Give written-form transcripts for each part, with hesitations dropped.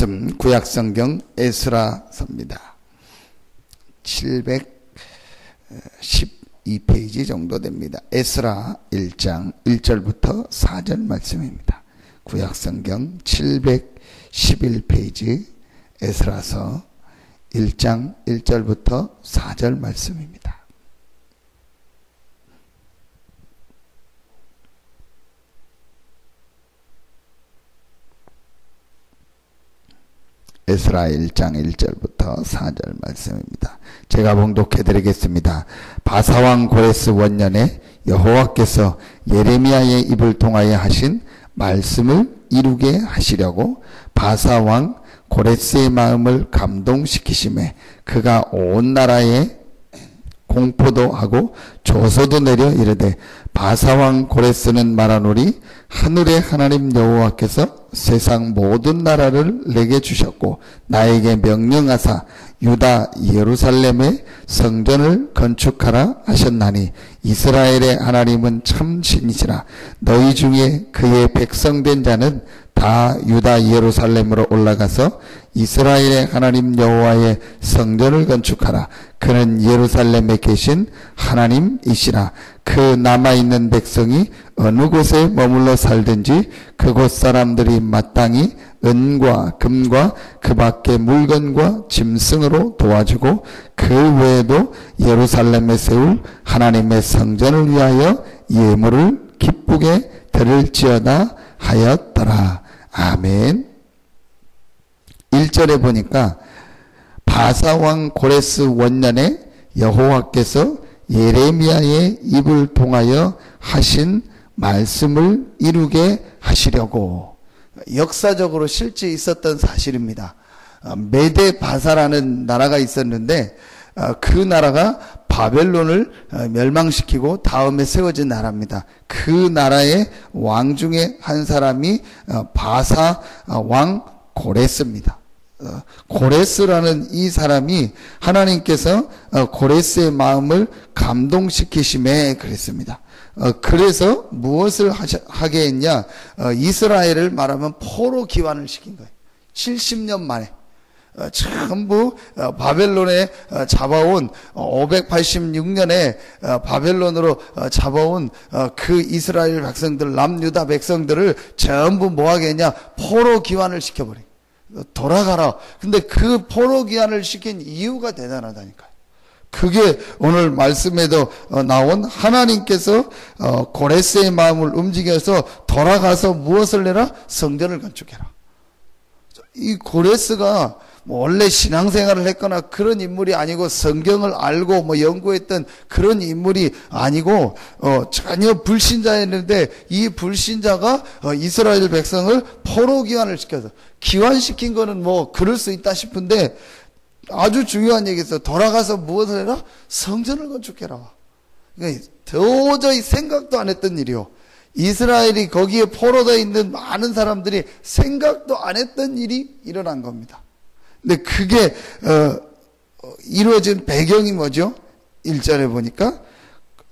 말씀 구약성경 에스라서입니다. 712페이지 정도 됩니다. 에스라 1장 1절부터 4절 말씀입니다. 구약성경 711페이지 에스라서 1장 1절부터 4절 말씀입니다. 에스라 1장 1절부터 4절 말씀입니다. 제가 봉독해 드리겠습니다. 바사왕 고레스 원년에 여호와께서 예레미야의 입을 통하여 하신 말씀을 이루게 하시려고 바사왕 고레스의 마음을 감동시키심에 그가 온 나라에 공포도 하고 조서도 내려 이르되 바사왕 고레스는 말하노니 하늘의 하나님 여호와께서 세상 모든 나라를 내게 주셨고 나에게 명령하사 유다 예루살렘의 성전을 건축하라 하셨나니 이스라엘의 하나님은 참 신이시라. 너희 중에 그의 백성된 자는 다 유다 예루살렘으로 올라가서 이스라엘의 하나님 여호와의 성전을 건축하라. 그는 예루살렘에 계신 하나님이시라. 그 남아있는 백성이 어느 곳에 머물러 살든지 그곳 사람들이 마땅히 은과 금과 그 밖의 물건과 짐승으로 도와주고 그 외에도 예루살렘에 세울 하나님의 성전을 위하여 예물을 기쁘게 드릴지어다 하였더라. 아멘. 1절에 보니까 바사왕 고레스 원년에 여호와께서 예레미야의 입을 통하여 하신 말씀을 이루게 하시려고, 역사적으로 실제 있었던 사실입니다. 메데 바사라는 나라가 있었는데 그 나라가 바벨론을 멸망시키고 다음에 세워진 나라입니다. 그 나라의 왕 중에 한 사람이 바사 왕 고레스입니다. 고레스라는 이 사람이 하나님께서 고레스의 마음을 감동시키심에 그랬습니다. 그래서 무엇을 하게 했냐? 이스라엘을 말하면 포로 기환을 시킨 거예요. 70년 만에 전부 바벨론에 잡아온 586년에 바벨론으로 잡아온 그 이스라엘 백성들, 남유다 백성들을 전부 뭐하게 했냐? 포로 기환을 시켜버린, 돌아가라. 근데 그 포로 기환을 시킨 이유가 대단하다니까요. 그게 오늘 말씀에도 나온 하나님께서 고레스의 마음을 움직여서 돌아가서 무엇을 내라? 성전을 건축해라. 이 고레스가 원래 신앙생활을 했거나 그런 인물이 아니고 성경을 알고 연구했던 그런 인물이 아니고 전혀 불신자였는데 이 불신자가 이스라엘 백성을 포로 기환을 시켜서, 기환시킨 거는 그럴 수 있다 싶은데 아주 중요한 얘기였어요. 돌아가서 무엇을 해라? 성전을 건축해라. 그러니까 도저히 생각도 안 했던 일이요. 이스라엘이 거기에 포로되어 있는 많은 사람들이 생각도 안 했던 일이 일어난 겁니다. 근데 그게 이루어진 배경이 뭐죠? 1절에 보니까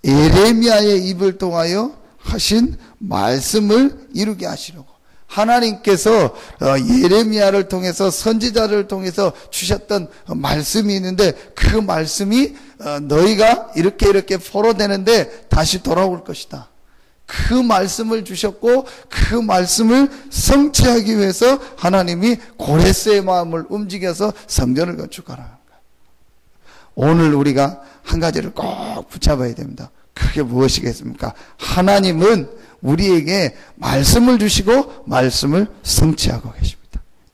예레미야의 입을 통하여 하신 말씀을 이루게 하시려고, 하나님께서 예레미야를 통해서, 선지자를 통해서 주셨던 말씀이 있는데 그 말씀이 너희가 이렇게 포로되는데 다시 돌아올 것이다. 그 말씀을 주셨고 그 말씀을 성취하기 위해서 하나님이 고레스의 마음을 움직여서 성전을 건축하라. 오늘 우리가 한 가지를 꼭 붙잡아야 됩니다. 그게 무엇이겠습니까? 하나님은 우리에게 말씀을 주시고 말씀을 성취하고 계십니다.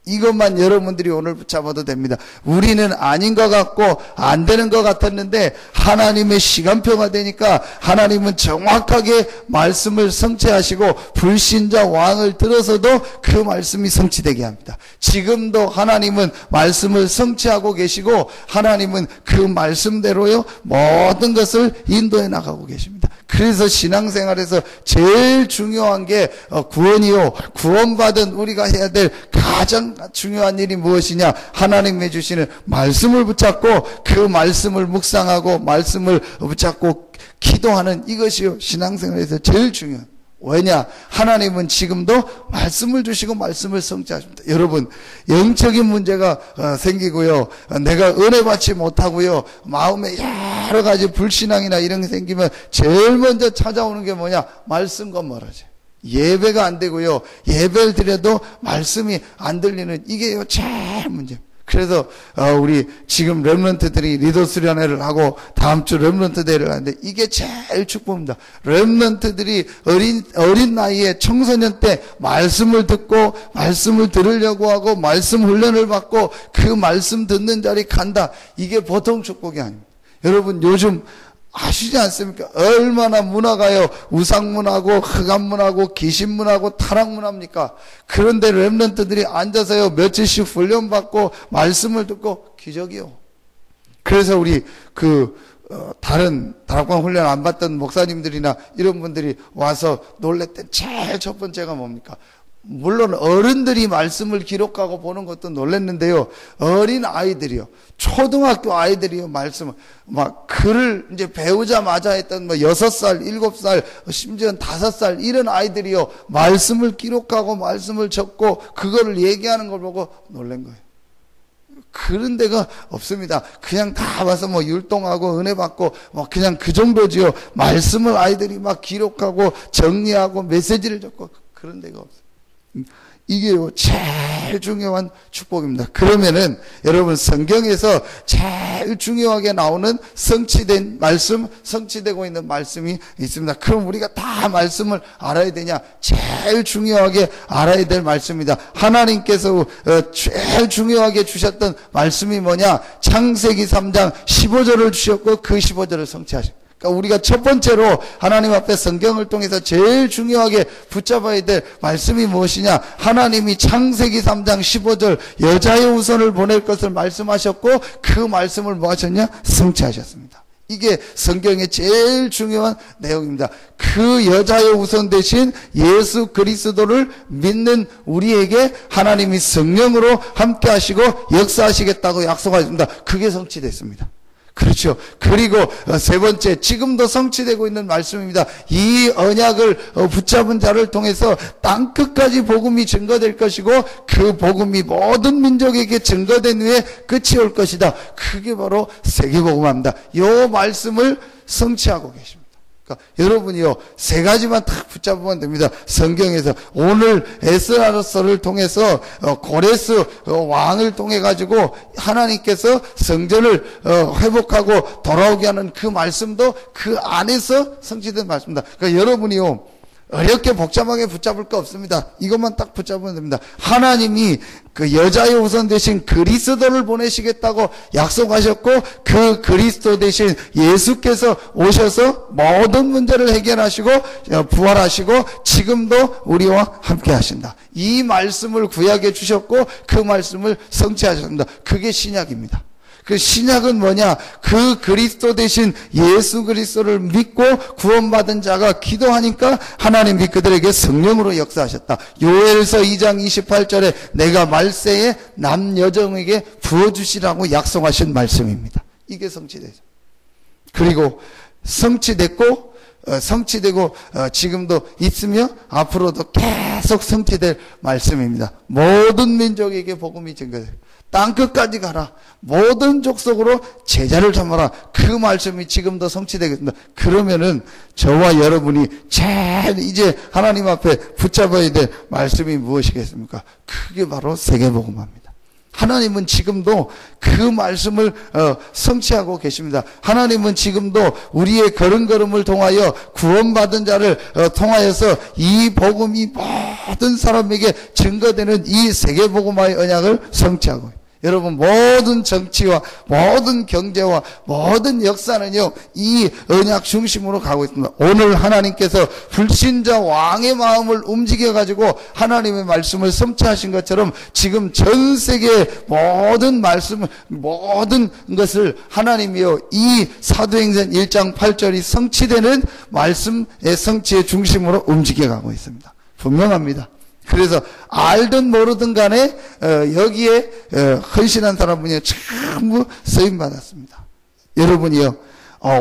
이것만 여러분들이 오늘 붙잡아도 됩니다. 우리는 아닌 것 같고 안 되는 것 같았는데 하나님의 시간표가 되니까 하나님은 정확하게 말씀을 성취하시고 불신자 왕을 들어서도 그 말씀이 성취되게 합니다. 지금도 하나님은 말씀을 성취하고 계시고 하나님은 그 말씀대로요 모든 것을 인도해 나가고 계십니다. 그래서 신앙생활에서 제일 중요한 게 구원이요, 구원받은 우리가 해야 될 가장 중요한 일이 무엇이냐? 하나님이 주시는 말씀을 붙잡고 그 말씀을 묵상하고 말씀을 붙잡고 기도하는 이것이요 신앙생활에서 제일 중요한. 왜냐? 하나님은 지금도 말씀을 주시고 말씀을 성취하십니다. 여러분, 영적인 문제가 생기고요. 내가 은혜 받지 못하고요. 마음에 여러 가지 불신앙이나 이런 게 생기면 제일 먼저 찾아오는 게 뭐냐? 말씀과 멀어져. 예배가 안 되고요. 예배를 드려도 말씀이 안 들리는 이게 제일 문제입니다. 그래서 우리 지금 렘넌트들이 리더 수련회를 하고 다음 주 렘넌트 대회를 하는데 이게 제일 축복입니다. 렘넌트들이 어린 나이에 청소년 때 말씀을 듣고 말씀을 들으려고 하고 말씀 훈련을 받고 그 말씀 듣는 자리 간다. 이게 보통 축복이 아닙니다. 여러분 요즘 아시지 않습니까? 얼마나 문화가요. 우상문화고 흑암문화고 귀신문화고 타락문화입니까? 그런데 렘넌트들이 앉아서요. 며칠씩 훈련받고 말씀을 듣고 기적이요. 그래서 우리 다른 다락방 훈련 안 받던 목사님들이나 이런 분들이 와서 놀랬던 제일 첫 번째가 뭡니까? 물론 어른들이 말씀을 기록하고 보는 것도 놀랐는데요. 어린 아이들이요. 초등학교 아이들이요. 말씀을 막 글을 이제 배우자마자 했던 6살, 7살, 심지어 5살 이런 아이들이요. 말씀을 기록하고 말씀을 적고 그거를 얘기하는 걸 보고 놀란 거예요. 그런 데가 없습니다. 그냥 다 와서 율동하고 은혜 받고 그냥 그 정도지요. 말씀을 아이들이 막 기록하고 정리하고 메시지를 적고 그런 데가 없어요. 이게요, 제일 중요한 축복입니다. 그러면은, 여러분, 성경에서 제일 중요하게 나오는 성취된 말씀, 성취되고 있는 말씀이 있습니다. 그럼 우리가 다 말씀을 알아야 되냐? 제일 중요하게 알아야 될 말씀입니다. 하나님께서 제일 중요하게 주셨던 말씀이 뭐냐? 창세기 3장 15절을 주셨고, 그 15절을 성취하십니다. 그러니까 우리가 첫 번째로 하나님 앞에 성경을 통해서 제일 중요하게 붙잡아야 될 말씀이 무엇이냐? 하나님이 창세기 3장 15절 여자의 후손을 보낼 것을 말씀하셨고 그 말씀을 뭐 하셨냐? 성취하셨습니다. 이게 성경의 제일 중요한 내용입니다. 그 여자의 후손 대신 예수 그리스도를 믿는 우리에게 하나님이 성령으로 함께 하시고 역사하시겠다고 약속하셨습니다. 그게 성취됐습니다. 그렇죠. 그리고 세 번째, 지금도 성취되고 있는 말씀입니다. 이 언약을 붙잡은 자를 통해서 땅끝까지 복음이 증거될 것이고 그 복음이 모든 민족에게 증거된 후에 끝이 올 것이다. 그게 바로 세계복음화입니다. 이 말씀을 성취하고 계십니다. 그러니까 여러분이요, 세 가지만 딱 붙잡으면 됩니다. 성경에서 오늘 에스라서를 통해서 고레스 왕을 통해 가지고 하나님께서 성전을 회복하고 돌아오게 하는 그 말씀도 그 안에서 성취된 말씀입니다. 그러니까 여러분이요, 어렵게 복잡하게 붙잡을 거 없습니다. 이것만 딱 붙잡으면 됩니다. 하나님이 그 여자의 후손 대신 그리스도를 보내시겠다고 약속하셨고 그 그리스도 대신 예수께서 오셔서 모든 문제를 해결하시고 부활하시고 지금도 우리와 함께 하신다. 이 말씀을 구약에 주셨고 그 말씀을 성취하셨습니다. 그게 신약입니다. 그 신약은 뭐냐? 그 그리스도 대신 예수 그리스도를 믿고 구원받은 자가 기도하니까 하나님이 그들에게 성령으로 역사하셨다. 요엘서 2장 28절에 내가 말세에 남여정에게 부어주시라고 약속하신 말씀입니다. 이게 성취되죠. 그리고 성취되고 지금도 있으며 앞으로도 계속 성취될 말씀입니다. 모든 민족에게 복음이 증거돼요. 땅끝까지 가라. 모든 족속으로 제자를 삼아라. 그 말씀이 지금도 성취되겠습니다. 그러면은 저와 여러분이 제일 이제 하나님 앞에 붙잡아야 될 말씀이 무엇이겠습니까? 그게 바로 세계복음화입니다. 하나님은 지금도 그 말씀을 성취하고 계십니다. 하나님은 지금도 우리의 걸음걸음을 통하여 구원받은 자를 통하여서 이 복음이 모든 사람에게 증거되는 이 세계복음화의 언약을 성취하고 있습니다. 여러분, 모든 정치와 모든 경제와 모든 역사는요, 이 언약 중심으로 가고 있습니다. 오늘 하나님께서 불신자 왕의 마음을 움직여가지고 하나님의 말씀을 성취하신 것처럼 지금 전 세계의 모든 말씀, 모든 것을 하나님이요, 이 사도행전 1장 8절이 성취되는 말씀의 성취의 중심으로 움직여가고 있습니다. 분명합니다. 그래서 알든 모르든 간에 여기에 헌신한 사람분이 전부 쓰임받았습니다. 여러분이요,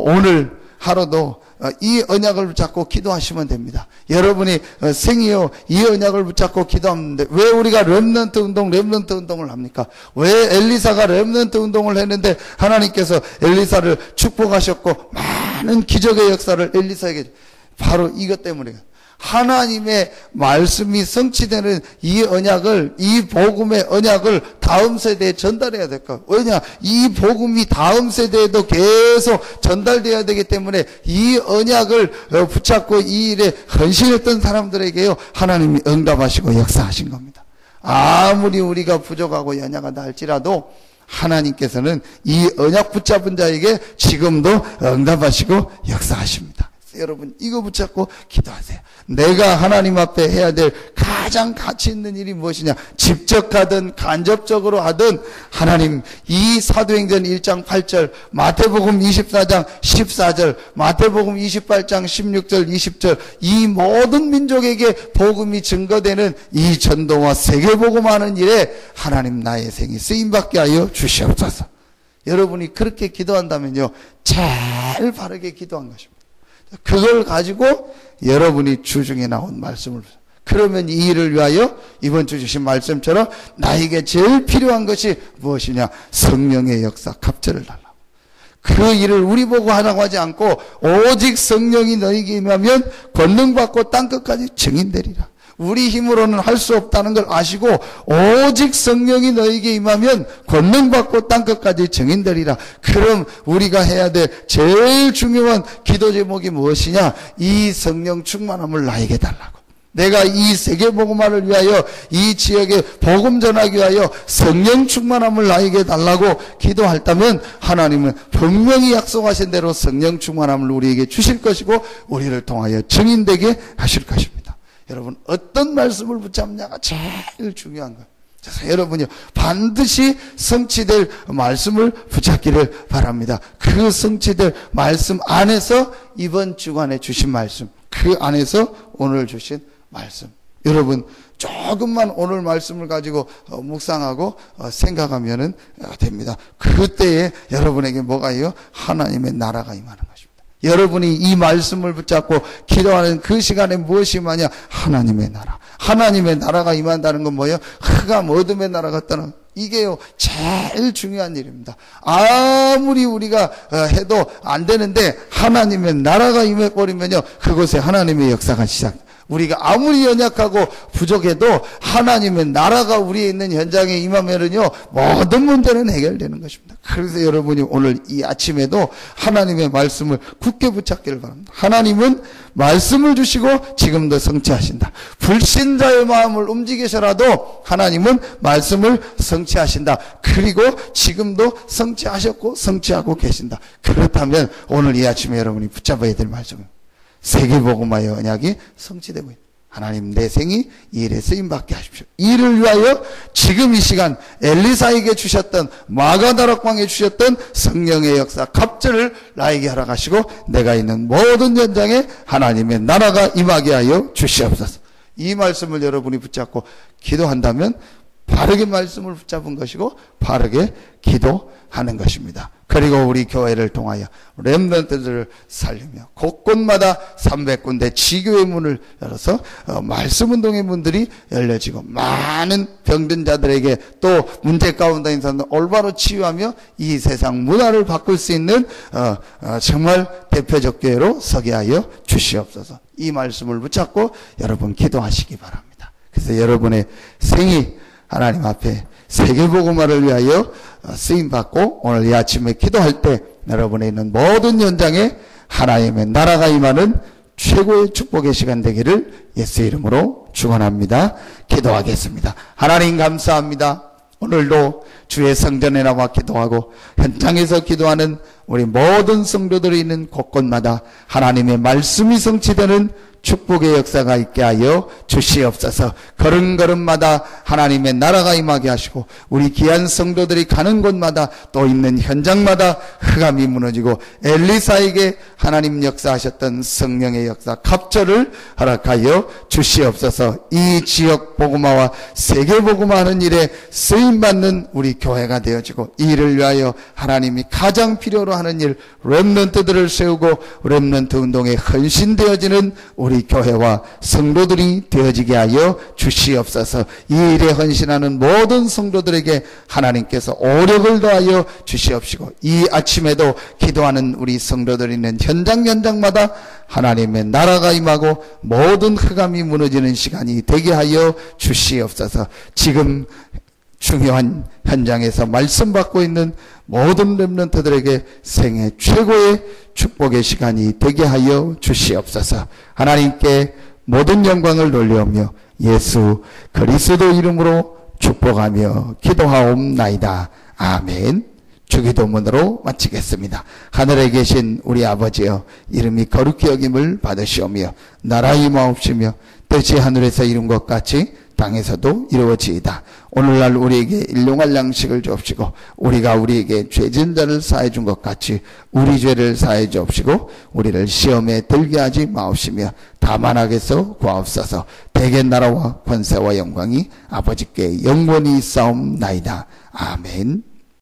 오늘 하루도 이 언약을 붙잡고 기도하시면 됩니다. 여러분이 생이요 이 언약을 붙잡고 기도하는데 왜 우리가 렘넌트 운동을 합니까? 왜 엘리사가 렘넌트 운동을 했는데 하나님께서 엘리사를 축복하셨고 많은 기적의 역사를 엘리사에게 바로 이것 때문이에요. 하나님의 말씀이 성취되는 이 언약을, 이 복음의 언약을 다음 세대에 전달해야 될까? 왜냐? 이 복음이 다음 세대에도 계속 전달되어야 되기 때문에 이 언약을 붙잡고 이 일에 헌신했던 사람들에게요, 하나님이 응답하시고 역사하신 겁니다. 아무리 우리가 부족하고 연약하다 할지라도 하나님께서는 이 언약 붙잡은 자에게 지금도 응답하시고 역사하십니다. 여러분 이거 붙잡고 기도하세요. 내가 하나님 앞에 해야 될 가장 가치 있는 일이 무엇이냐? 직접 하든 간접적으로 하든 하나님 이 사도행전 1장 8절, 마태복음 24장 14절, 마태복음 28장 16절 20절 이 모든 민족에게 복음이 증거되는 이 전도와 세계복음하는 일에 하나님 나의 생이 쓰임받게 하여 주시옵소서. 여러분이 그렇게 기도한다면요 제일 바르게 기도한 것입니다. 그걸 가지고 여러분이 주중에 나온 말씀을, 그러면 이 일을 위하여 이번 주 주신 말씀처럼 나에게 제일 필요한 것이 무엇이냐? 성령의 역사 갑절을 달라고. 그 일을 우리 보고 하라고 하지 않고 오직 성령이 너에게 임하면 권능받고 땅끝까지 증인되리라. 우리 힘으로는 할 수 없다는 걸 아시고 오직 성령이 너에게 임하면 권능받고 땅끝까지 증인되리라. 그럼 우리가 해야 될 제일 중요한 기도 제목이 무엇이냐? 이 성령 충만함을 나에게 달라고. 내가 이 세계복음화를 위하여 이 지역에 복음 전하기 위하여 성령 충만함을 나에게 달라고 기도했다면 하나님은 분명히 약속하신 대로 성령 충만함을 우리에게 주실 것이고 우리를 통하여 증인되게 하실 것입니다. 여러분 어떤 말씀을 붙잡냐가 제일 중요한 거예요. 그래서 여러분이 반드시 성취될 말씀을 붙잡기를 바랍니다. 그 성취될 말씀 안에서 이번 주간에 주신 말씀, 그 안에서 오늘 주신 말씀, 여러분 조금만 오늘 말씀을 가지고 묵상하고 생각하면 됩니다. 그때에 여러분에게 뭐가요? 하나님의 나라가 임하는 것입니다. 여러분이 이 말씀을 붙잡고 기도하는 그 시간에 무엇이 임하냐? 하나님의 나라. 하나님의 나라가 임한다는 건 뭐예요? 흑암 어둠의 나라가 떠나. 이게요 제일 중요한 일입니다. 아무리 우리가 해도 안 되는데 하나님의 나라가 임해버리면요 그곳에 하나님의 역사가 시작. 우리가 아무리 연약하고 부족해도 하나님의 나라가 우리에 있는 현장에 임하면은요 모든 문제는 해결되는 것입니다. 그래서 여러분이 오늘 이 아침에도 하나님의 말씀을 굳게 붙잡기를 바랍니다. 하나님은 말씀을 주시고 지금도 성취하신다. 불신자의 마음을 움직이셔라도 하나님은 말씀을 성취하신다. 그리고 지금도 성취하셨고 성취하고 계신다. 그렇다면 오늘 이 아침에 여러분이 붙잡아야 될 말씀은 세계복음화의 언약이 성취되고 있다. 하나님 내 생이 이 일에 쓰임받게 하십시오. 이를 위하여 지금 이 시간 엘리사에게 주셨던 마가다락방에 주셨던 성령의 역사 갑절을 나에게 허락하시고 내가 있는 모든 현장에 하나님의 나라가 임하게 하여 주시옵소서. 이 말씀을 여러분이 붙잡고 기도한다면 바르게 말씀을 붙잡은 것이고 바르게 기도하는 것입니다. 그리고 우리 교회를 통하여 렘넌트들을 살리며 곳곳마다 300군데 지교의 문을 열어서 말씀운동의 문들이 열려지고 많은 병든 자들에게 또 문제 가운데 있는 사람들 올바로 치유하며 이 세상 문화를 바꿀 수 있는 정말 대표적 교회로 서게 하여 주시옵소서. 이 말씀을 붙잡고 여러분 기도하시기 바랍니다. 그래서 여러분의 생이 하나님 앞에 세계복음화를 위하여 쓰임받고 오늘 이 아침에 기도할 때 여러분의 있는 모든 현장에 하나님의 나라가 임하는 최고의 축복의 시간 되기를 예수 이름으로 축원합니다. 기도하겠습니다. 하나님 감사합니다. 오늘도 주의 성전에 나와 기도하고 현장에서 기도하는 우리 모든 성도들이 있는 곳곳마다 하나님의 말씀이 성취되는 축복의 역사가 있게 하여 주시옵소서. 걸음걸음마다 하나님의 나라가 임하게 하시고 우리 귀한 성도들이 가는 곳마다 또 있는 현장마다 흑암이 무너지고 엘리사에게 하나님 역사하셨던 성령의 역사 갑절을 허락하여 주시옵소서. 이 지역 복음화와 세계 복음화하는 일에 쓰임받는 우리 교회가 되어지고 이 일을 위하여 하나님이 가장 필요로 마음으로 하는 일, 렘넌트들을 세우고 렘넌트 운동에 헌신되어지는 우리 교회와 성도들이 되어지게 하여 주시옵소서. 이 일에 헌신하는 모든 성도들에게 하나님께서 오력을 더하여 주시옵시고, 이 아침에도 기도하는 우리 성도들이 있는 현장마다 하나님의 나라가 임하고 모든 흑암이 무너지는 시간이 되게 하여 주시옵소서. 지금 중요한 현장에서 말씀 받고 있는 모든 렘넌트들에게 생애 최고의 축복의 시간이 되게 하여 주시옵소서. 하나님께 모든 영광을 돌려오며 예수 그리스도 이름으로 축복하며 기도하옵나이다. 아멘. 주기도문으로 마치겠습니다. 하늘에 계신 우리 아버지여, 이름이 거룩히 여김을 받으시오며 나라 임하옵시며 뜻이 하늘에서 이룬 것 같이 땅에서도 이루어지이다. 오늘날 우리에게 일용할 양식을 주옵시고, 우리가 우리에게 죄진 자를 사해 준 것 같이 우리 죄를 사해 주옵시고, 우리를 시험에 들게 하지 마옵시며 다만 악에서 구하옵소서. 대개 나라와 권세와 영광이 아버지께 영원히 있사옵나이다. 아멘.